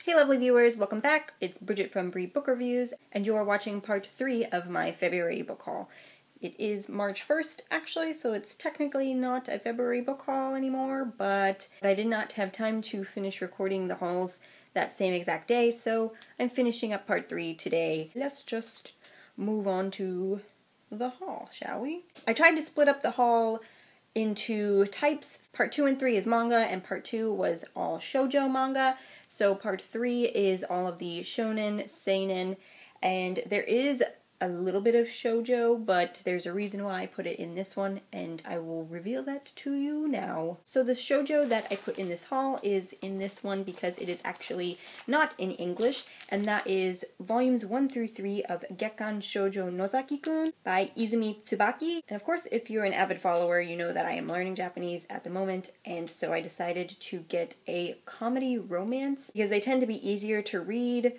Hey lovely viewers, welcome back. It's Bridget from Bree Book Reviews, and you're watching part 3 of my February book haul. It is March 1st, actually, so it's technically not a February book haul anymore, but I did not have time to finish recording the hauls that same exact day, so I'm finishing up part 3 today. Let's just move on to the haul, shall we? I tried to split up the haul into types. Part 2 and 3 is manga, and part 2 was all shoujo manga. So part 3 is all of the shounen, seinen, and there is a little bit of shoujo, but there's a reason why I put it in this one, and I will reveal that to you now. So the shoujo that I put in this haul is in this one because it is actually not in English, and that is volumes 1 through 3 of Gekkan Shoujo Nozaki-kun by Izumi Tsubaki. And of course, if you're an avid follower, you know that I am learning Japanese at the moment, and so I decided to get a comedy romance because they tend to be easier to read.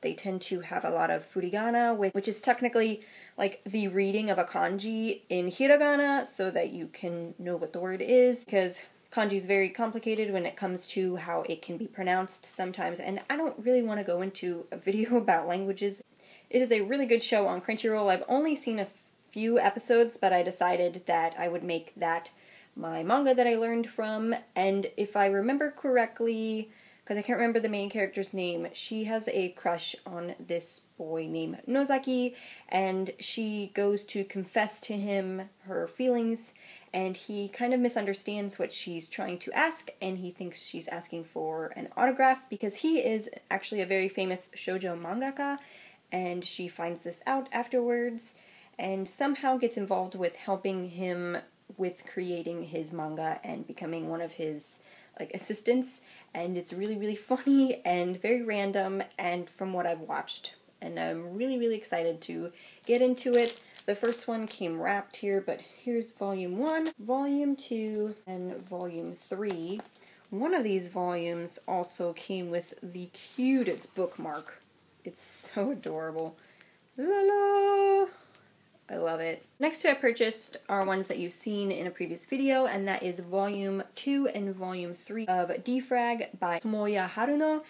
They tend to have a lot of furigana, which is technically like the reading of a kanji in hiragana so that you can know what the word is, because kanji is very complicated when it comes to how it can be pronounced sometimes, and I don't really want to go into a video about languages. It is a really good show on Crunchyroll. I've only seen a few episodes, but I decided that I would make that my manga that I learned from, and if I remember correctly, because I can't remember the main character's name, she has a crush on this boy named Nozaki, and she goes to confess to him her feelings, and he kind of misunderstands what she's trying to ask, and he thinks she's asking for an autograph because he is actually a very famous shoujo mangaka, and she finds this out afterwards, and somehow gets involved with helping him with creating his manga and becoming one of his assistants, and it's really funny and very random, and from what I've watched, and I'm really excited to get into it. The first one came wrapped here, but here's volume 1, volume 2, and volume 3. One of these volumes also came with the cutest bookmark. It's so adorable. La la! I love it. Next two I purchased are ones that you've seen in a previous video, and that is volume 2 and volume 3 of Defrag by Tomoya Haruno,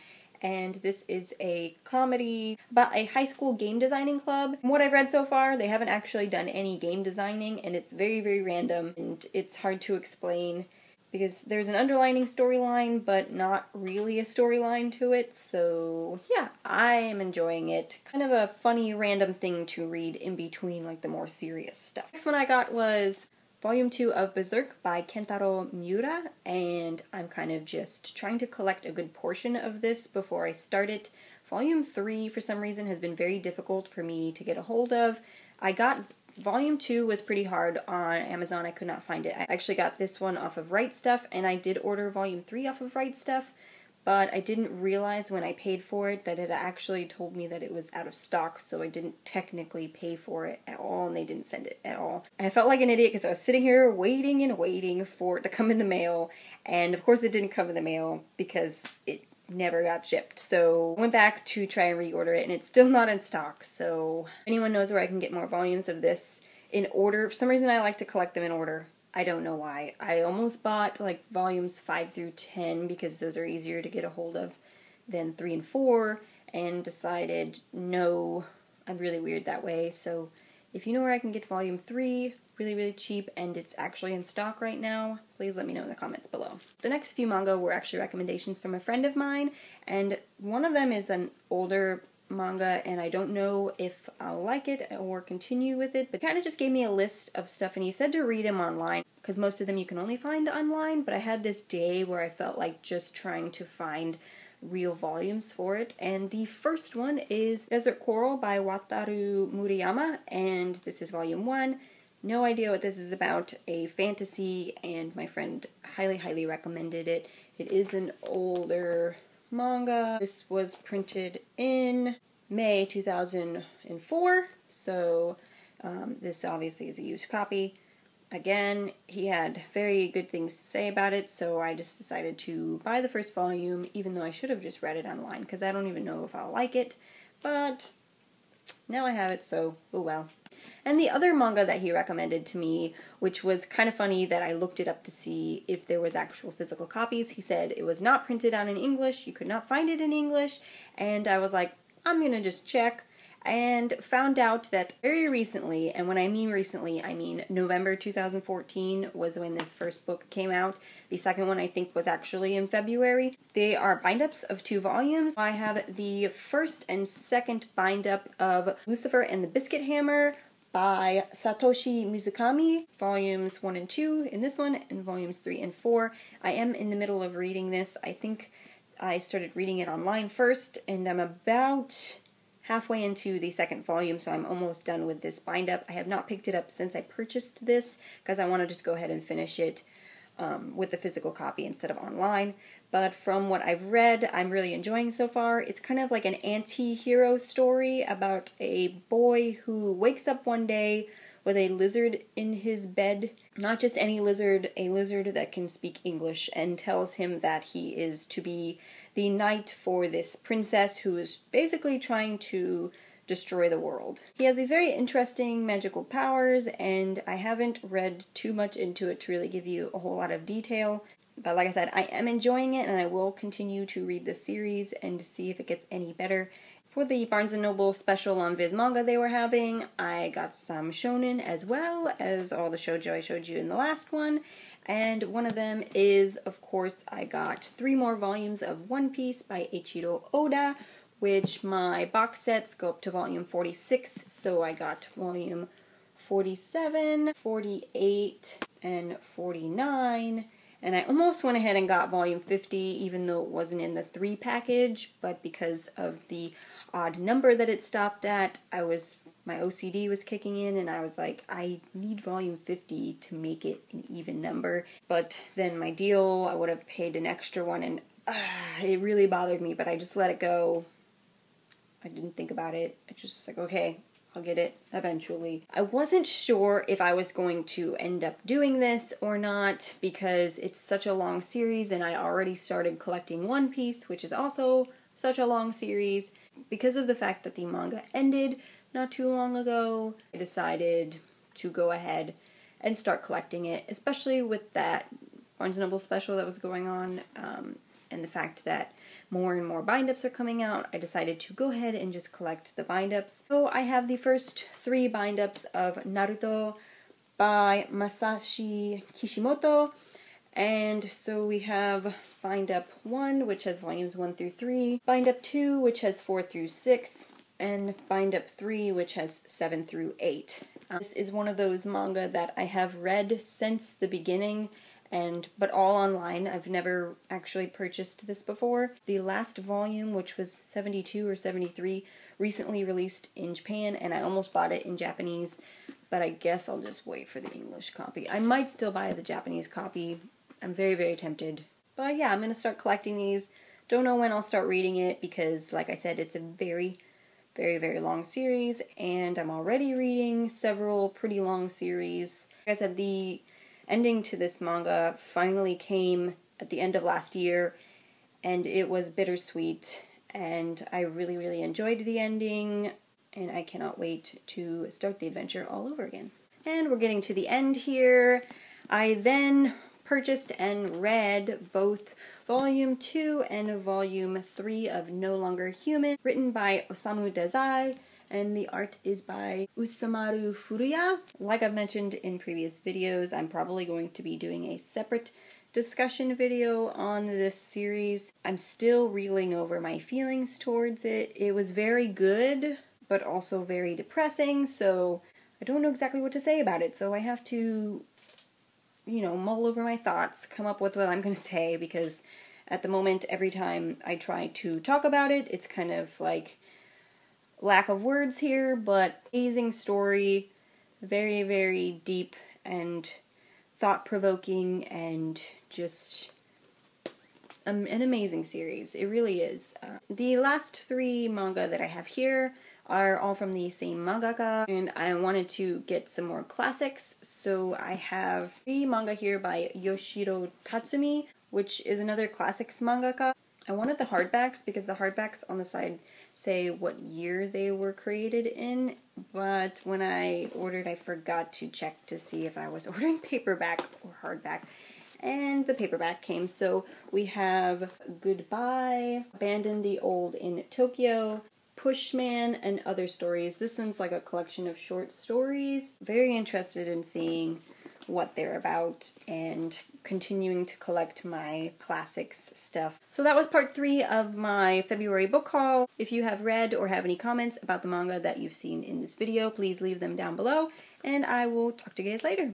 and this is a comedy about a high school game designing club. From what I've read so far, they haven't actually done any game designing, and it's very random, and it's hard to explain because there's an underlining storyline, but not really a storyline to it, so yeah, I am enjoying it. Kind of a funny, random thing to read in between like the more serious stuff. Next one I got was volume 2 of Berserk by Kentaro Miura, and I'm kind of just trying to collect a good portion of this before I start it. Volume 3, for some reason, has been very difficult for me to get a hold of. Volume 2 was pretty hard on Amazon. I could not find it. I actually got this one off of Right Stuff, and I did order volume 3 off of Right Stuff, but I didn't realize when I paid for it that it actually told me that it was out of stock, so I didn't technically pay for it at all, and they didn't send it at all. And I felt like an idiot because I was sitting here waiting and waiting for it to come in the mail, and of course it didn't come in the mail because it never got shipped. So I went back to try and reorder it, and it's still not in stock. So if anyone knows where I can get more volumes of this in order, for some reason I like to collect them in order. I don't know why. I almost bought like volumes 5 through 10 because those are easier to get a hold of than 3 and 4, and decided no, I'm really weird that way. So if you know where I can get volume 3 really cheap and it's actually in stock right now, please let me know in the comments below. The next few manga were actually recommendations from a friend of mine, and one of them is an older manga, and I don't know if I'll like it or continue with it, but kind of just gave me a list of stuff, and he said to read them online because most of them you can only find online, but I had this day where I felt like just trying to find real volumes for it, and the first one is Desert Coral by Wataru Murayama, and this is volume 1. No idea what this is about, a fantasy, and my friend highly recommended it. It is an older manga. This was printed in May 2004, so this obviously is a used copy. Again, he had very good things to say about it, so I just decided to buy the first volume, even though I should have just read it online, because I don't even know if I'll like it, but now I have it, so oh well. And the other manga that he recommended to me, which was kind of funny that I looked it up to see if there was actual physical copies, he said it was not printed out in English, you could not find it in English, and I was like, I'm gonna just check, and found out that very recently, and when I mean recently, I mean November 2014 was when this first book came out. The second one I think was actually in February. They are bind-ups of 2 volumes. I have the first and second bind-up of Lucifer and the Biscuit Hammer by Satoshi Mizukami, volumes 1 and 2 in this one, and volumes 3 and 4. I am in the middle of reading this. I think I started reading it online first, and I'm about halfway into the second volume, so I'm almost done with this bind-up. I have not picked it up since I purchased this, because I want to just go ahead and finish it with the physical copy instead of online. But from what I've read, I'm really enjoying so far. It's kind of like an anti-hero story about a boy who wakes up one day with a lizard in his bed. Not just any lizard, a lizard that can speak English, and tells him that he is to be the knight for this princess who is basically trying to destroy the world. He has these very interesting magical powers, and I haven't read too much into it to really give you a whole lot of detail. But like I said, I am enjoying it, and I will continue to read this series and see if it gets any better. For the Barnes & Noble special on Viz Manga they were having, I got some shounen as well as all the shoujo I showed you in the last one. And one of them is, of course, I got 3 more volumes of One Piece by Eiichiro Oda, which my box sets go up to volume 46, so I got volume 47, 48, and 49. And I almost went ahead and got volume 50, even though it wasn't in the 3 package, but because of the odd number that it stopped at, my OCD was kicking in, and I was like, I need volume 50 to make it an even number. But then my deal, I would have paid an extra one, and it really bothered me, but I just let it go. I didn't think about it. I just like, okay, I'll get it eventually. I wasn't sure if I was going to end up doing this or not, because it's such a long series, and I already started collecting One Piece, which is also such a long series. Because of the fact that the manga ended not too long ago, I decided to go ahead and start collecting it, especially with that Barnes & Noble special that was going on, and the fact that more and more bind-ups are coming out. I decided to go ahead and just collect the bind-ups. So I have the first 3 bind-ups of Naruto by Masashi Kishimoto, and so we have bind-up 1, which has volumes 1 through 3, bind-up 2, which has 4 through 6, and bind-up 3, which has 7 through 8. This is one of those manga that I have read since the beginning, but all online. I've never actually purchased this before. The last volume, which was 72 or 73, recently released in Japan, and I almost bought it in Japanese, but I guess I'll just wait for the English copy. I might still buy the Japanese copy. I'm very, very tempted. But yeah, I'm going to start collecting these. Don't know when I'll start reading it, because like I said, it's a very, very, very long series, and I'm already reading several pretty long series. Like I said, the ending to this manga finally came at the end of last year, and it was bittersweet, and I really, really enjoyed the ending, and I cannot wait to start the adventure all over again. And we're getting to the end here. I then purchased and read both Volume 2 and Volume 3 of No Longer Human, written by Osamu Dazai, and the art is by Usamaru Furuya. Like I've mentioned in previous videos, I'm probably going to be doing a separate discussion video on this series. I'm still reeling over my feelings towards it. It was very good, but also very depressing, so I don't know exactly what to say about it, so I have to, mull over my thoughts, come up with what I'm going to say, because at the moment, every time I try to talk about it, it's kind of like lack of words here, but amazing story, very, very deep and thought-provoking, and just an amazing series. It really is. The last 3 manga that I have here are all from the same mangaka, and I wanted to get some more classics, so I have 3 manga here by Yoshiro Tatsumi, which is another classics mangaka. I wanted the hardbacks because the hardbacks on the side say what year they were created in, but when I ordered I forgot to check to see if I was ordering paperback or hardback, and the paperback came. So we have Goodbye, Abandon the Old in Tokyo, Pushman, and Other Stories. This one's like a collection of short stories. Very interested in seeing what they're about and continuing to collect my classics stuff. So that was part 3 of my February book haul. If you have read or have any comments about the manga that you've seen in this video, please leave them down below, and I will talk to you guys later.